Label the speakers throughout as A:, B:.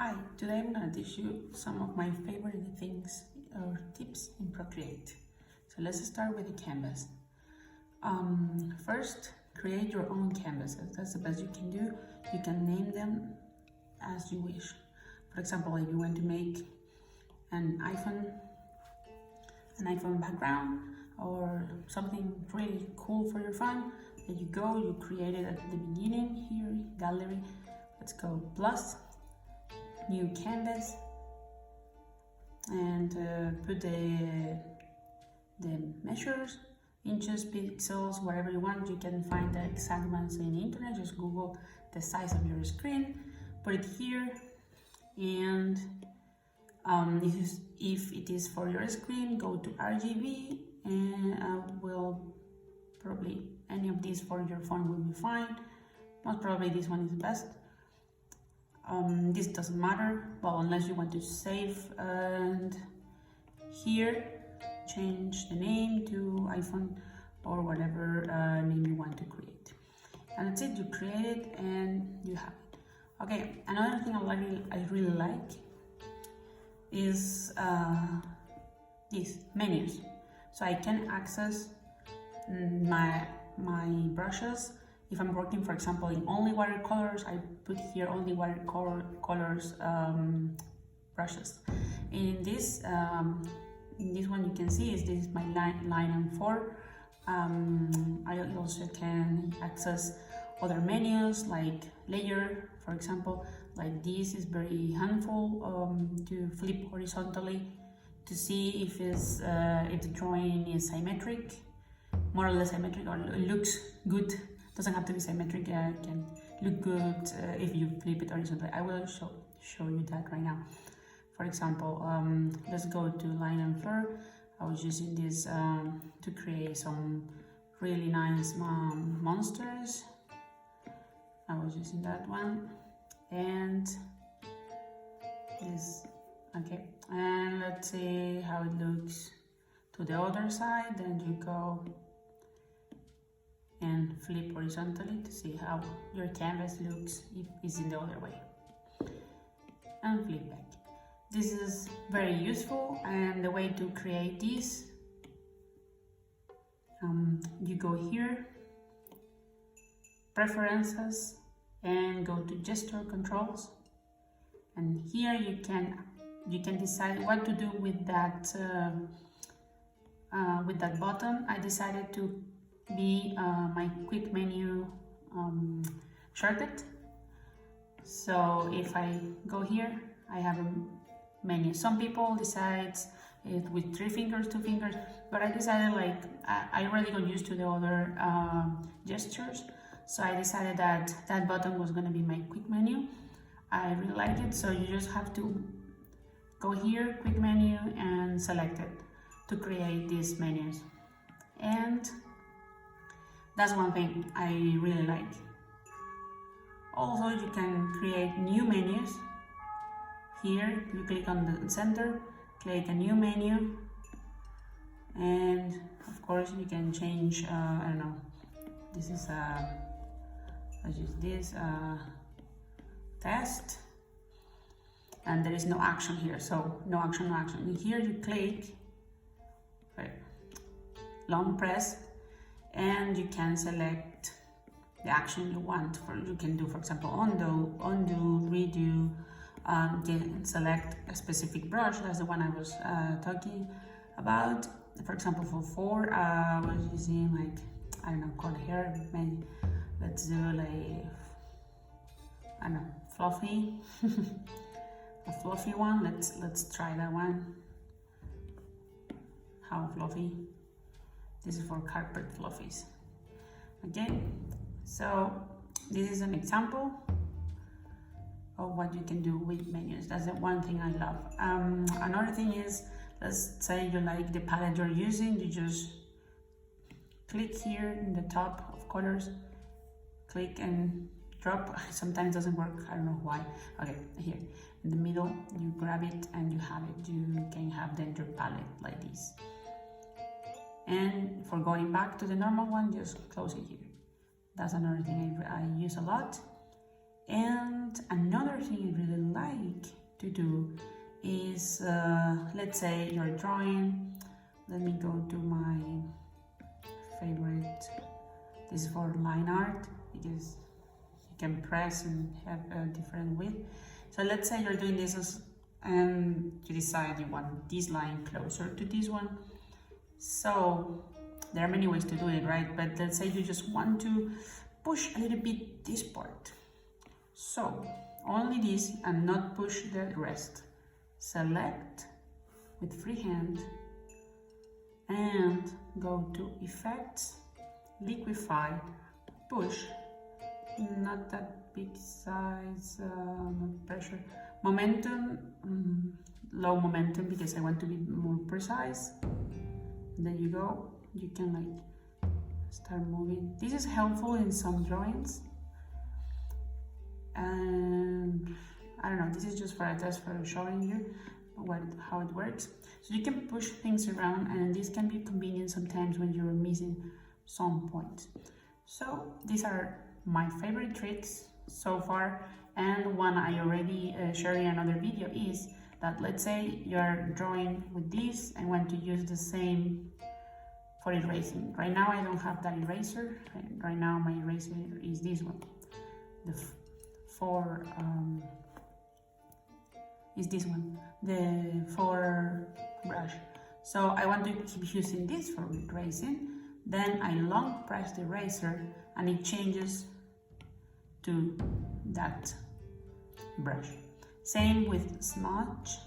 A: Hi, today I'm going to teach you some of my favorite things or tips in Procreate. So let's start with the canvas. First, create your own canvases. That's the best you can do. You can name them as you wish. For example, if you want to make an iPhone background or something really cool for your phone, there you go. You create it at the beginning here, gallery. Let's go plus. New canvas and put the measures, inches, pixels, whatever you want. You can find the exact ones in the internet. Just Google the size of your screen, put it here, and if it is for your screen, go to RGB, and probably any of these for your phone will be fine. Most probably this one is the best. This doesn't matter, well, unless you want to save, and here change the name to iPhone or whatever name you want to create. And that's it, you create it and you have it. Okay, another thing I really like is these menus. So I can access my brushes. If I'm working, for example, in only watercolors, I put here only watercolors brushes. In this one, you can see this is my line and 4. I also can access other menus like layer, for example. Like this is very helpful to flip horizontally to see if the drawing is symmetric, more or less symmetric, or looks good. Doesn't have to be symmetric, can look good if you flip it horizontally. I will show you that right now. For example, let's go to line and fleur. I was using this to create some really nice monsters. I was using that one, and this, okay. And let's see how it looks to the other side. Then you go and flip horizontally to see how your canvas looks if it's in the other way, and flip back. This is very useful, and the way to create this, you go here, preferences, and go to gesture controls, and here you can decide what to do with that button. I decided to be my quick menu shortcut. So if I go here, I have a menu. Some people decide it with 3 fingers, 2 fingers, but I decided, like, I already got used to the other gestures, so I decided that button was going to be my quick menu. I really like it, so you just have to go here, quick menu, and select it to create these menus. And that's one thing I really like. Also, you can create new menus. Here, you click on the center, click a new menu, and of course you can change, I don't know, this is let's use this test, and there is no action here, so no action. And here you click, right, long press, and you can select the action you want. You can do, for example, undo, redo. You can select a specific brush. That's the one I was talking about. For example, for 4, I was using, like, I don't know, curly hair. Maybe let's do, like, I don't know, fluffy, a fluffy one. Let's try that one. How fluffy? This is for carpet fluffies. Okay, so this is an example of what you can do with menus. That's the one thing I love. Another thing is, let's say you like the palette you're using. You just click here in the top of colors, click and drop. Sometimes it doesn't work, I don't know why. Okay, here in the middle, you grab it and you have it. You can have then your palette like this. And for going back to the normal one, just close it here. That's another thing I use a lot. And another thing I really like to do is, let's say you're drawing. Let me go to my favorite. This is for line art because you can press and have a different width. So let's say you're doing this and you decide you want this line closer to this one. So there are many ways to do it, right? But let's say you just want to push a little bit this part. So only this and not push the rest. Select with freehand and go to Effects, Liquify, Push, not that big size, not pressure, momentum, low momentum because I want to be more precise. And then you go, you can like start moving. This is helpful in some drawings. And I don't know, this is just for a test for showing you how it works. So you can push things around, and this can be convenient sometimes when you're missing some points. So these are my favorite tricks so far, and one I already shared in another video is that let's say you're drawing with this and want to use the same for erasing. Right now I don't have that eraser. Right now my eraser is this one. Is this one, the 4 brush. So I want to keep using this for erasing. Then I long press the eraser and it changes to that brush. Same with smudge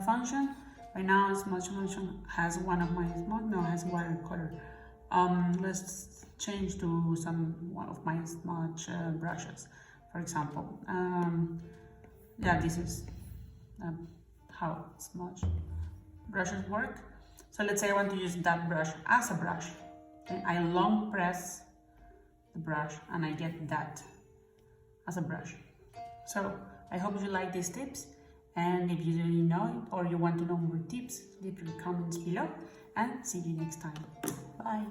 A: function. Right now smudge function has one of my has watercolor. Let's change to one of my smudge brushes. For example, yeah, this is how smudge brushes work. So let's say I want to use that brush as a brush. Okay? I long press the brush and I get that as a brush. So I hope you like these tips, and if you didn't know it or you want to know more tips, leave your comments below, and see you next time. Bye.